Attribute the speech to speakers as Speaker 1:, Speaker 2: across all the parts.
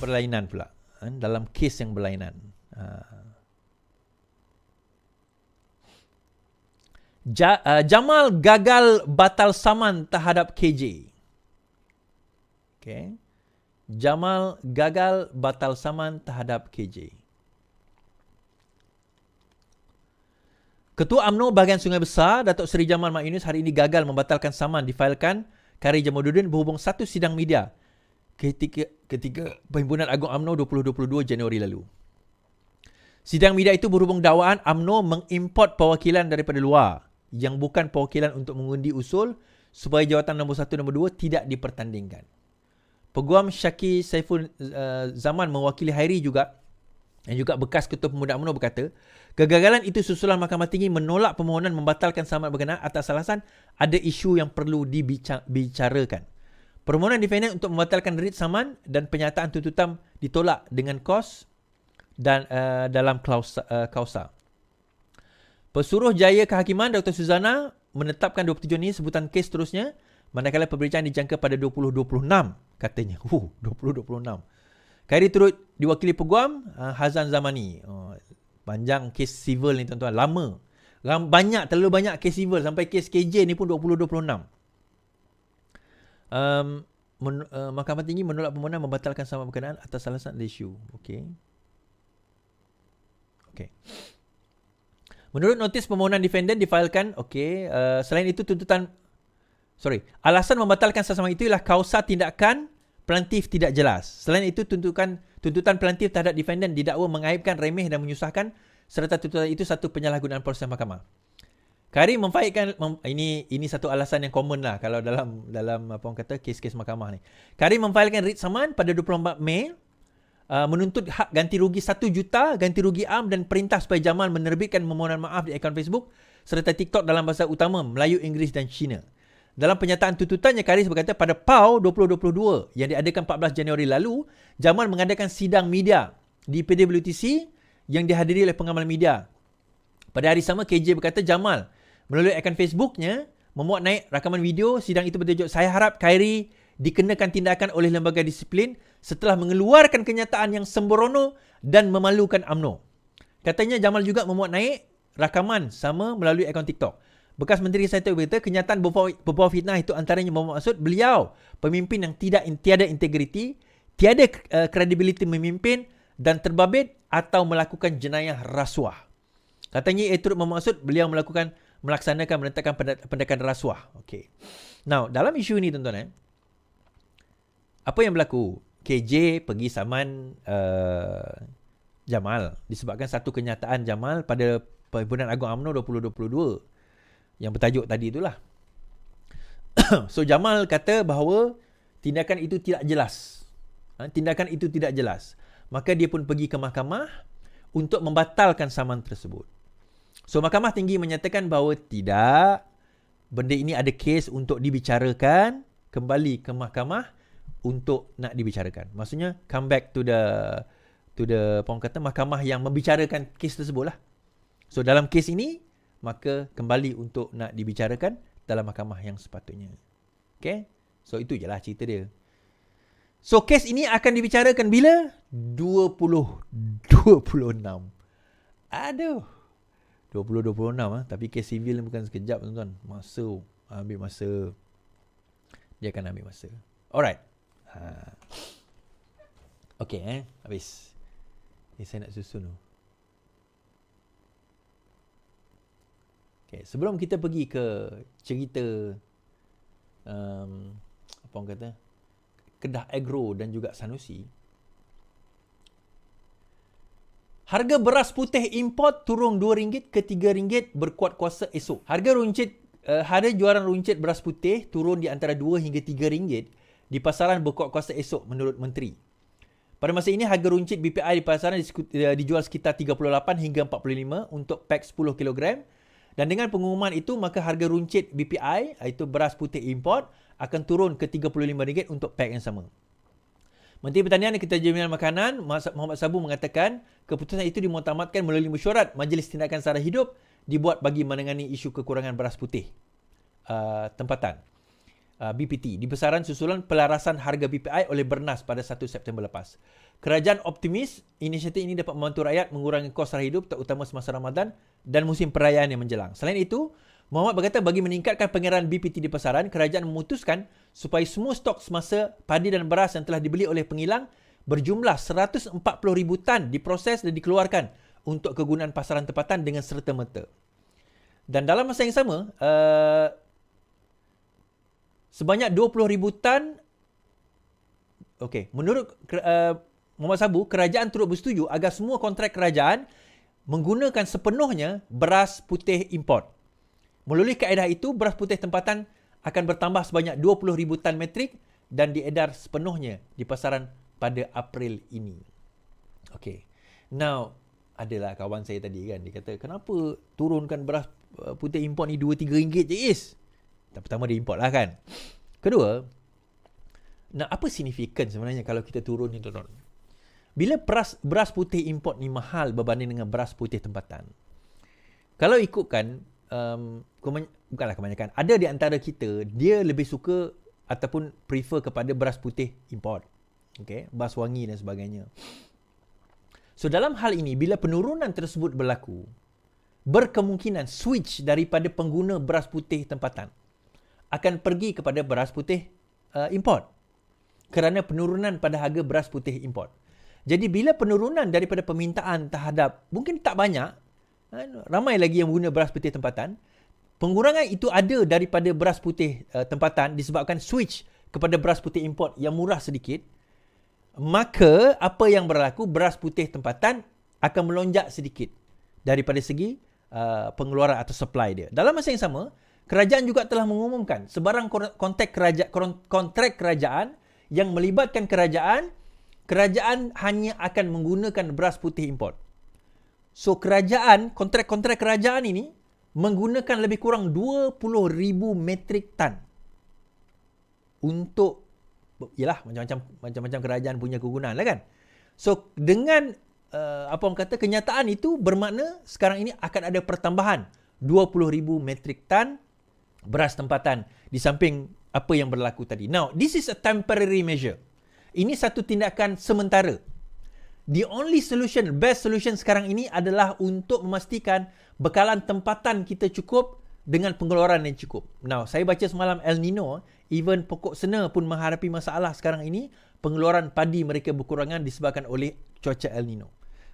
Speaker 1: berlainan pula. Dalam kes yang berlainan. Jamal gagal batal saman terhadap KJ. Okay. Jamal gagal batal saman terhadap KJ. Ketua UMNO bahagian Sungai Besar, Datuk Seri Jamal Mat Yunus hari ini gagal membatalkan saman difailkan Khairi Jamaluddin berhubung satu sidang media ketika Perhimpunan Agung UMNO 2022 Januari lalu. Sidang media itu berhubung dakwaan UMNO mengimport perwakilan daripada luar yang bukan perwakilan untuk mengundi usul supaya jawatan nombor 1 nombor 2 tidak dipertandingkan. Peguam Syaki Saiful Zaman mewakili Khairi juga yang juga bekas Ketua Pemuda UMNO berkata, kegagalan itu susulan Mahkamah Tinggi menolak permohonan membatalkan saman berkenaan atas alasan ada isu yang perlu dibicarakan. Permohonan defendant untuk membatalkan writ saman dan penyataan tuntutan ditolak dengan kos dan dalam kausa. Pesuruh Jaya Kehakiman Dr. Suzana menetapkan 27 ini sebutan kes seterusnya manakala pemberitaan dijangka pada 2026 katanya. 2026. Khairi turut diwakili peguam Hazan Zamani. Panjang kes civil ni tuan-tuan. Lama. Terlalu banyak kes civil. Sampai kes KJ ni pun 2026. Mahkamah Tinggi menolak permohonan membatalkan saman berkenaan atas alasan ada isu. Okey. Menurut notis permohonan defendant difailkan. Selain itu alasan membatalkan saman itu ialah kausa tindakan pelantif tidak jelas. Selain itu, tuntutan pelantif terhadap defendant didakwa mengaibkan, remeh dan menyusahkan serta tuntutan itu satu penyalahgunaan proses mahkamah. Khairi memfaidkan ini satu alasan yang common lah kalau dalam apa orang kata kes-kes mahkamah ni. Khairi memfailkan writ saman pada 24 Mei menuntut hak ganti rugi 1 juta, ganti rugi am dan perintah supaya Jamal menerbitkan permohonan maaf di akaun Facebook serta TikTok dalam bahasa utama Melayu, Inggeris dan Cina. Dalam penyataan tuntutannya, Khairi berkata pada PAU 2022 yang diadakan 14 Januari lalu, Jamal mengadakan sidang media di PWTC yang dihadiri oleh pengamal media. Pada hari sama, KJ berkata Jamal melalui akaun Facebooknya memuat naik rakaman video sidang itu bertajuk "Saya harap Khairi dikenakan tindakan oleh lembaga disiplin setelah mengeluarkan kenyataan yang sembrono dan memalukan UMNO." Katanya Jamal juga memuat naik rakaman sama melalui akaun TikTok. Bekas Menteri Kesihatan berkata kenyataan berbau fitnah itu antaranya bermaksud beliau pemimpin yang tiada integriti, tiada kredibiliti memimpin dan terbabit atau melakukan jenayah rasuah. Katanya ia turut bermaksud beliau melaksanakan menetapkan pendekan rasuah. Okey. Now, dalam isu ini tuan-tuan, apa yang berlaku? KJ pergi saman Jamal disebabkan satu kenyataan Jamal pada Perhimpunan Agung UMNO 2022 yang bertajuk tadi itulah. So Jamal kata bahawa tindakan itu tidak jelas. Tindakan itu tidak jelas. Maka dia pun pergi ke mahkamah untuk membatalkan saman tersebut. So Mahkamah Tinggi menyatakan bahawa tidak, benda ini ada kes untuk dibicarakan, kembali ke mahkamah untuk nak dibicarakan. Maksudnya come back to the apa orang kata mahkamah yang membicarakan kes tersebut lah. So dalam kes ini maka kembali untuk nak dibicarakan dalam mahkamah yang sepatutnya. Okay? So itu je lah cerita dia. So kes ini akan dibicarakan bila? 2026. Aduh. 2026 tapi kes sivil ni bukan sekejap tuan-tuan. Ambil masa. Dia akan ambil masa. Alright. Okay, habis. Ni saya nak susun tu. Okay, sebelum kita pergi ke cerita apa orang kata Kedah Agro dan juga Sanusi, harga beras putih import turun RM2 ke RM3 berkuat kuasa esok. Harga jualan runcit beras putih turun di antara RM2 hingga RM3 di pasaran berkuat kuasa esok menurut Menteri. Pada masa ini harga runcit BPI di pasaran dijual sekitar 38 hingga 45 untuk pack 10 kg. Dan dengan pengumuman itu, maka harga runcit BPI, iaitu beras putih import, akan turun ke RM35 untuk pack yang sama. Menteri Pertanian dan Ketajaman Makanan, Muhammad Sabu mengatakan, keputusan itu dimuktamadkan melalui mesyuarat Majlis Tindakan Sara Hidup dibuat bagi menangani isu kekurangan beras putih tempatan. BPT di besaran susulan pelarasan harga BPI oleh Bernas pada 1 September lepas. Kerajaan optimis inisiatif ini dapat membantu rakyat mengurangi kos sara hidup terutama semasa Ramadan dan musim perayaan yang menjelang. Selain itu, Muhammad berkata bagi meningkatkan pengiraan BPT di pasaran, kerajaan memutuskan supaya semua stok semasa padi dan beras yang telah dibeli oleh pengilang berjumlah 140,000 tan diproses dan dikeluarkan untuk kegunaan pasaran tempatan dengan serta-merta. Dan dalam masa yang sama, sebanyak 20,000 tan, menurut Muhammad Sabu, kerajaan turut bersetuju agar semua kontrak kerajaan menggunakan sepenuhnya beras putih import. Melalui kaedah itu, beras putih tempatan akan bertambah sebanyak 20,000 tan metrik dan diedar sepenuhnya di pasaran pada April ini. Now, adalah kawan saya tadi kan, dia kata, kenapa turunkan beras putih import ni 2-3 ringgit je Is? Pertama dia import lah kan. Kedua, apa signifikan sebenarnya kalau kita turun ni turun? Bila beras putih import ni mahal berbanding dengan beras putih tempatan. Kalau ikutkan, bukanlah kebanyakan, ada di antara kita, dia lebih suka ataupun prefer kepada beras putih import. Beras wangi dan sebagainya. So dalam hal ini, bila penurunan tersebut berlaku, berkemungkinan switch daripada pengguna beras putih tempatan akan pergi kepada beras putih import kerana penurunan pada harga beras putih import. Jadi bila penurunan daripada permintaan terhadap, mungkin tak banyak, ramai lagi yang guna beras putih tempatan, pengurangan itu ada daripada beras putih tempatan disebabkan switch kepada beras putih import yang murah sedikit, maka apa yang berlaku, beras putih tempatan akan melonjak sedikit daripada segi pengeluaran atau supply dia. Dalam masa yang sama, kerajaan juga telah mengumumkan sebarang kontrak kerajaan yang melibatkan kerajaan hanya akan menggunakan beras putih import. So kontrak kerajaan ini menggunakan lebih kurang 20,000 metrik tan untuk, yalah, macam-macam kerajaan punya kegunaan lah kan. So dengan kenyataan itu bermakna sekarang ini akan ada pertambahan 20,000 metrik tan beras tempatan di samping apa yang berlaku tadi. Now, this is a temporary measure. Ini satu tindakan sementara. The only solution, best solution sekarang ini adalah untuk memastikan bekalan tempatan kita cukup dengan pengeluaran yang cukup. Now, saya baca semalam El Nino, even pokok sena pun menghadapi masalah sekarang ini, pengeluaran padi mereka berkurangan disebabkan oleh cuaca El Nino.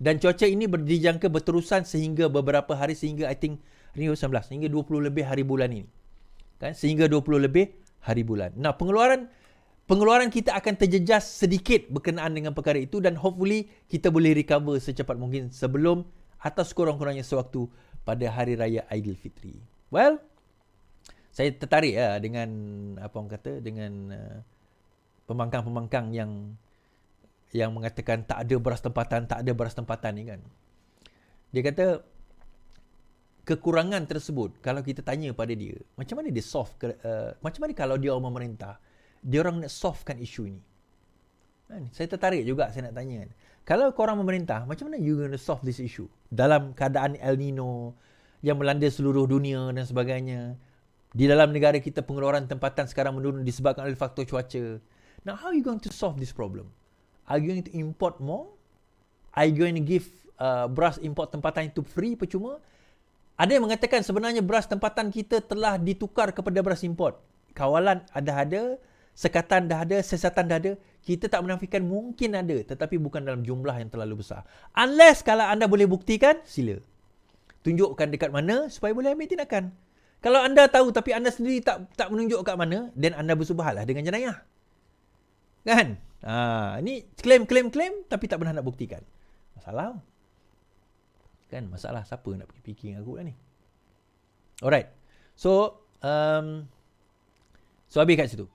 Speaker 1: Dan cuaca ini dijangka berterusan sehingga beberapa hari, sehingga I think 19, sehingga 20 lebih hari bulan ini. Kan? Sehingga 20 lebih hari bulan. Nah, pengeluaran kita akan terjejas sedikit berkenaan dengan perkara itu dan hopefully kita boleh recover secepat mungkin sebelum atau sekurang-kurangnya sewaktu pada Hari Raya Aidilfitri. Well, saya tertarik dengan dengan pembangkang-pembangkang yang mengatakan tak ada beras tempatan ni kan. Dia kata kekurangan tersebut, kalau kita tanya pada dia, macam mana dia solve, macam mana kalau dia orang memerintah, dia orang nak solvekan isu ini. Saya tertarik juga, saya nak tanya. Kalau korang memerintah, macam mana you gonna solve this issue? Dalam keadaan El Nino yang melanda seluruh dunia dan sebagainya. Di dalam negara kita, pengeluaran tempatan sekarang menurun disebabkan oleh faktor cuaca. Now, how are you going to solve this problem? Are you going to import more? Are you going to give beras import tempatan itu free, percuma? Ada yang mengatakan sebenarnya beras tempatan kita telah ditukar kepada beras import. Kawalan ada, sekatan dah ada, siasatan dah ada. Kita tak menafikan mungkin ada, tetapi bukan dalam jumlah yang terlalu besar. Unless kalau anda boleh buktikan, sila. Tunjukkan dekat mana supaya boleh ambil tindakan. Kalau anda tahu tapi anda sendiri tak menunjuk kat mana, then anda bersubahlah dengan jenayah. Kan? Ini klaim tapi tak pernah nak buktikan. Masalah. Kan, masalah siapa nak pergi fikir dengan aku lah ni. Alright. So habis kat situ.